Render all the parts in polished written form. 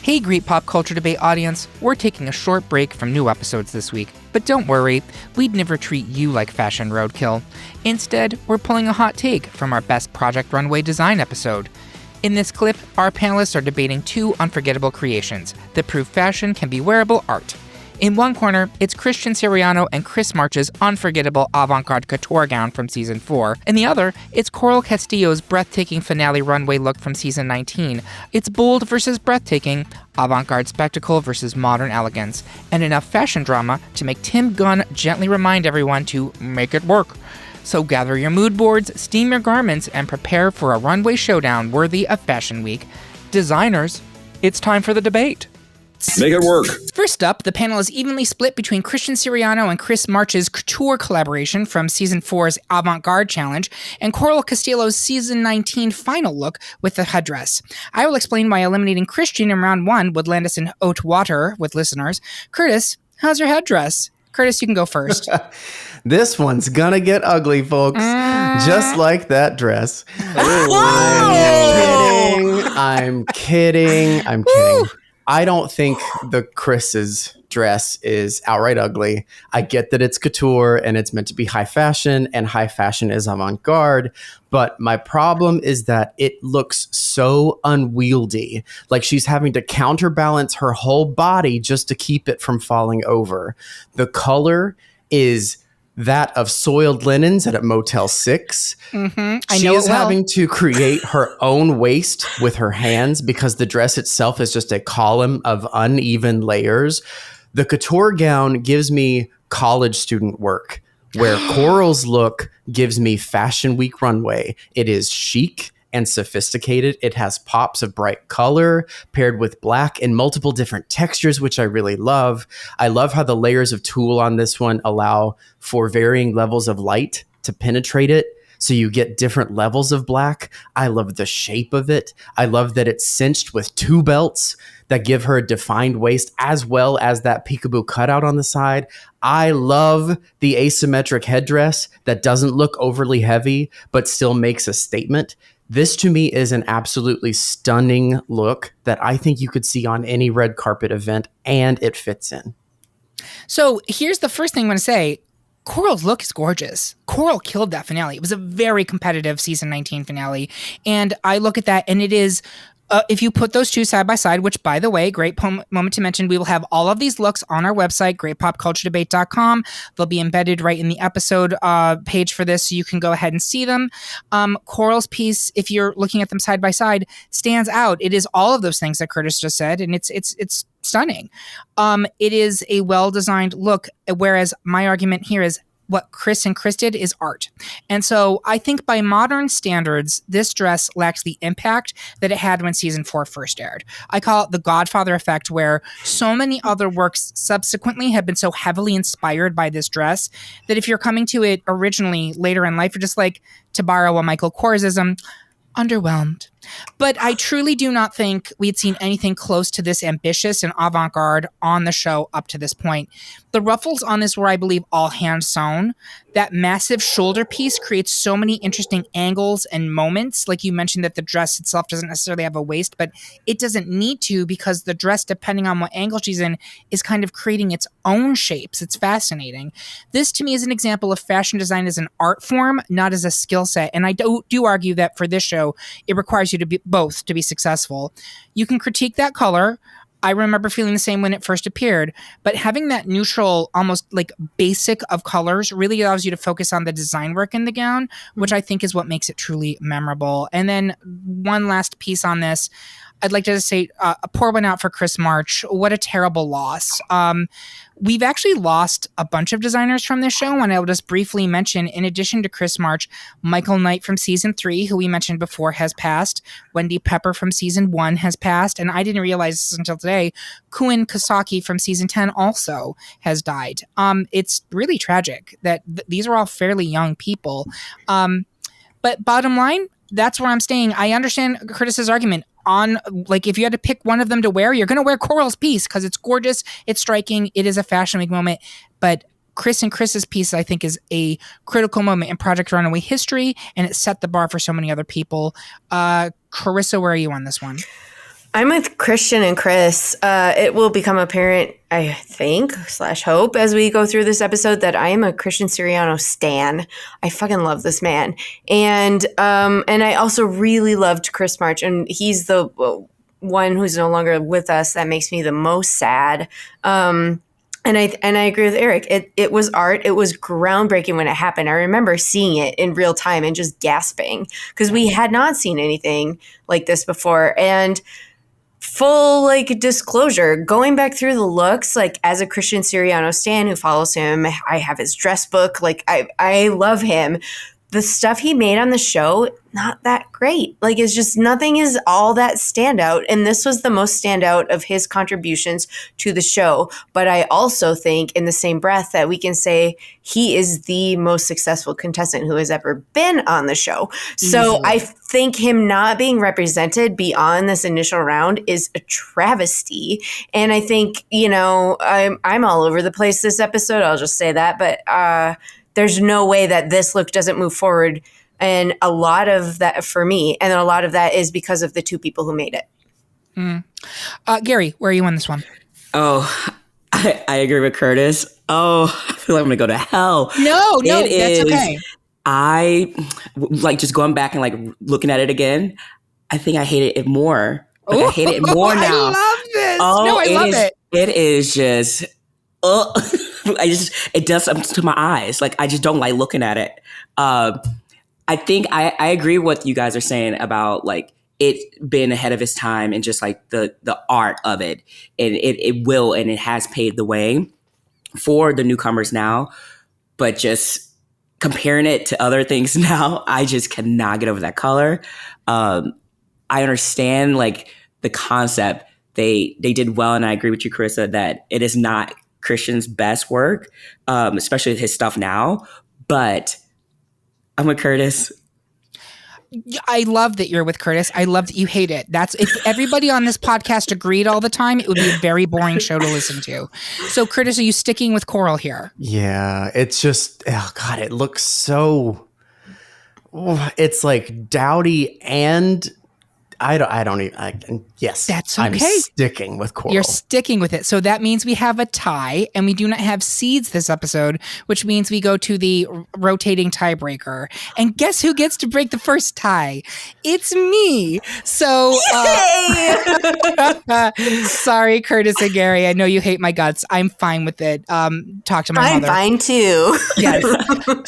Hey Great Pop Culture Debate audience, we're taking a short break from new episodes this week, but don't worry, we'd never treat you like fashion roadkill. Instead, we're pulling a hot take from our best Project Runway Design episode. In this clip, our panelists are debating two unforgettable creations that prove fashion can be wearable art. In one corner, it's Christian Siriano and Chris March's unforgettable Avant Garde couture gown from Season 4. In the other, it's Coral Castillo's breathtaking finale runway look from Season 19. It's bold versus breathtaking, Avant Garde spectacle versus modern elegance, and enough fashion drama to make Tim Gunn gently remind everyone to make it work. So gather your mood boards, steam your garments, and prepare for a runway showdown worthy of Fashion Week. Designers, it's time for the debate. Make it work. First up, the panel is evenly split between Christian Siriano and Chris March's couture collaboration from Season 4's Avant Garde Challenge and Coral Castillo's Season 19 final look with the headdress. I will explain why eliminating Christian in round 1 would land us in haute water with listeners. Curtis, how's your headdress? Curtis, you can go first. This one's gonna get ugly, folks. Just like that dress. I'm kidding. I don't think the Chris's dress is outright ugly. I get that it's couture and it's meant to be high fashion, and high fashion is avant-garde. But my problem is that it looks so unwieldy. Like she's having to counterbalance her whole body just to keep it from falling over. The color is that of soiled linens at a Motel 6. She is having to create her own waist with her hands because the dress itself is just a column of uneven layers. The couture gown gives me college student work, where Coral's look gives me Fashion Week runway. It is chic and sophisticated. It has pops of bright color paired with black in multiple different textures, which I really love. I love how the layers of tulle on this one allow for varying levels of light to penetrate it, so you get different levels of black. I love the shape of it. I love that it's cinched with two belts that give her a defined waist as well as that peekaboo cutout on the side. I love the asymmetric headdress that doesn't look overly heavy but still makes a statement. This to me is an absolutely stunning look that I think you could see on any red carpet event, and it fits in. So here's the first thing I'm going to say. Coral's look is gorgeous. Coral killed that finale. It was a very competitive Season 19 finale. And I look at that and it is, if you put those two side by side, which by the way, great moment to mention, we will have all of these looks on our website, greatpopculturedebate.com. They'll be embedded right in the episode page for this, so you can go ahead and see them. Coral's piece, if you're looking at them side by side, stands out. It is all of those things that Curtis just said, and it's stunning. It is a well-designed look, whereas my argument here is what Chris and Chris did is art. And so I think by modern standards, this dress lacks the impact that it had when Season 4 first aired. I call it the Godfather effect, where so many other works subsequently have been so heavily inspired by this dress that if you're coming to it originally later in life, you're just like, to borrow a Michael Korsism, underwhelmed. But I truly do not think we'd seen anything close to this ambitious and avant-garde on the show up to this point. The ruffles on this were, I believe, all hand-sewn. That massive shoulder piece creates so many interesting angles and moments. Like you mentioned that the dress itself doesn't necessarily have a waist, but it doesn't need to, because the dress, depending on what angle she's in, is kind of creating its own shapes. It's fascinating. This, to me, is an example of fashion design as an art form, not as a skill set. And I do argue that for this show, it requires you to be both to be successful. You can critique that color. I remember feeling the same when it first appeared, but having that neutral, almost like basic of colors really allows you to focus on the design work in the gown, which I think is what makes it truly memorable. And then one last piece on this, I'd like to just say pour one out for Chris March. What a terrible loss. We've actually lost a bunch of designers from this show, and I'll just briefly mention, in addition to Chris March, Michael Knight from Season 3, who we mentioned before, has passed. Wendy Pepper from Season 1 has passed, and I didn't realize this until today. Kuin Kosaki from Season 10 also has died. It's really tragic that these are all fairly young people. But bottom line, that's where I'm staying. I understand Curtis's argument. On, like, if you had to pick one of them to wear, you're going to wear Coral's piece because it's gorgeous, it's striking, it is a Fashion Week moment. But Chris and Chris's piece, I think, is a critical moment in Project Runway history, and it set the bar for so many other people. Carissa, where are you on this one? I'm with Christian and Chris. It will become apparent, I think, / hope, as we go through this episode, that I am a Christian Siriano stan. I fucking love this man. And I also really loved Chris March, and he's the one who's no longer with us that makes me the most sad. And I agree with Eric. It was art. It was groundbreaking when it happened. I remember seeing it in real time and just gasping because we had not seen anything like this before. And full like disclosure, going back through the looks, like as a Christian Siriano stan who follows him, I have his dress book. Like I love him. The stuff he made on the show, not that great. Like it's just nothing is all that standout. And this was the most standout of his contributions to the show. But I also think in the same breath that we can say he is the most successful contestant who has ever been on the show. So I think him not being represented beyond this initial round is a travesty. And I think, I'm all over the place this episode. I'll just say that. But there's no way that this look doesn't move forward. And a lot of that for me, and a lot of that is because of the two people who made it. Gary, where are you on this one? Oh, I agree with Curtis. Oh, I feel like I'm going to go to hell. No, that's okay. I like just going back and like looking at it again. I think I hated it more. Like, I hate it more now. I love this. Oh, I love it. It is just, it does something to my eyes. Like, I just don't like looking at it. I think I agree with what you guys are saying about like it being ahead of its time and just like the art of it. And it has paved the way for the newcomers now. But just comparing it to other things now, I just cannot get over that color. I understand like the concept. They did well, and I agree with you, Carissa, that it is not Christian's best work, especially his stuff now. But I'm with Curtis. I love that you're with Curtis. I love that you hate it. That's if everybody on this podcast agreed all the time, it would be a very boring show to listen to. So, Curtis, are you sticking with Coral here? Yeah, it's just, oh God, it looks so, it's like dowdy and yes. That's okay. I'm sticking with Coral. You're sticking with it. So that means we have a tie, and we do not have seeds this episode, which means we go to the rotating tiebreaker. And guess who gets to break the first tie? It's me. So, sorry, Curtis and Gary. I know you hate my guts. I'm fine with it. Talk to my mother. I'm fine too. Yes.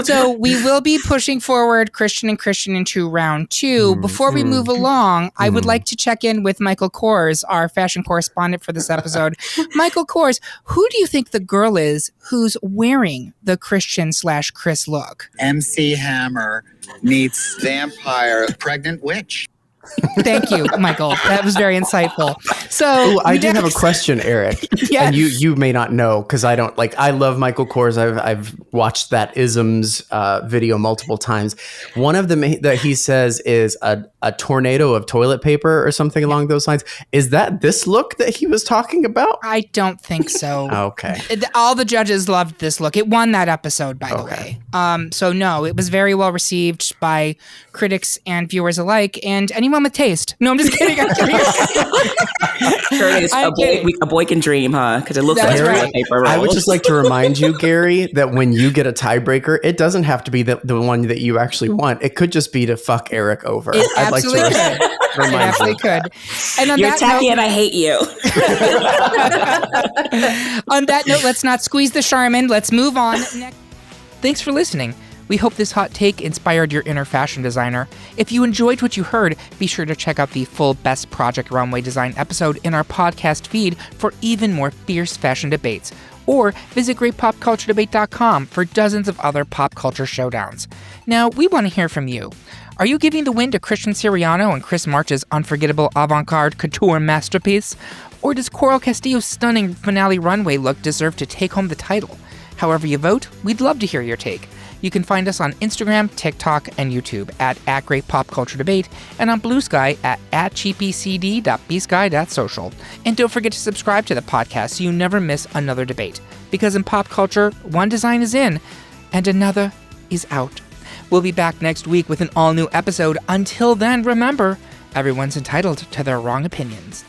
So we will be pushing forward Christian into round 2. Before we move along, I would like to check in with Michael Kors, our fashion correspondent for this episode. Michael Kors, who do you think the girl is who's wearing the Christian/Chris look? MC Hammer meets vampire pregnant witch. Thank you, Michael. That was very insightful. So I do have a question, Eric. Yes. And you may not know because I don't like. I love Michael Kors. I've watched that Isms video multiple times. One of them that he says is a tornado of toilet paper or something along those lines. Is that this look that he was talking about? I don't think so. Okay. All the judges loved this look. It won that episode, by the way. So no, it was very well received by critics and viewers alike, and anyone with taste. No, I'm just kidding. Curtis, a boy can dream, huh? Because it looks like toilet paper rolls. I would just like to remind you, Gary, that when you get a tiebreaker, it doesn't have to be the one that you actually want. It could just be to fuck Eric over. I'd like to remind you. Could. And on You're that tacky note, and I hate you. on that note, let's not squeeze the Charmin. Let's move on. Thanks for listening. We hope this hot take inspired your inner fashion designer. If you enjoyed what you heard, be sure to check out the full Best Project Runway Design episode in our podcast feed for even more fierce fashion debates. Or visit greatpopculturedebate.com for dozens of other pop culture showdowns. Now, we want to hear from you. Are you giving the win to Christian Siriano and Chris March's unforgettable Avant Garde couture masterpiece? Or does Coral Castillo's stunning finale runway look deserve to take home the title? However you vote, we'd love to hear your take. You can find us on Instagram, TikTok, and YouTube at @GreatPopCultureDebate and on Blue Sky at cheapyscd.bsky.social. And don't forget to subscribe to the podcast so you never miss another debate. Because in pop culture, one design is in and another is out. We'll be back next week with an all-new episode. Until then, remember, everyone's entitled to their wrong opinions.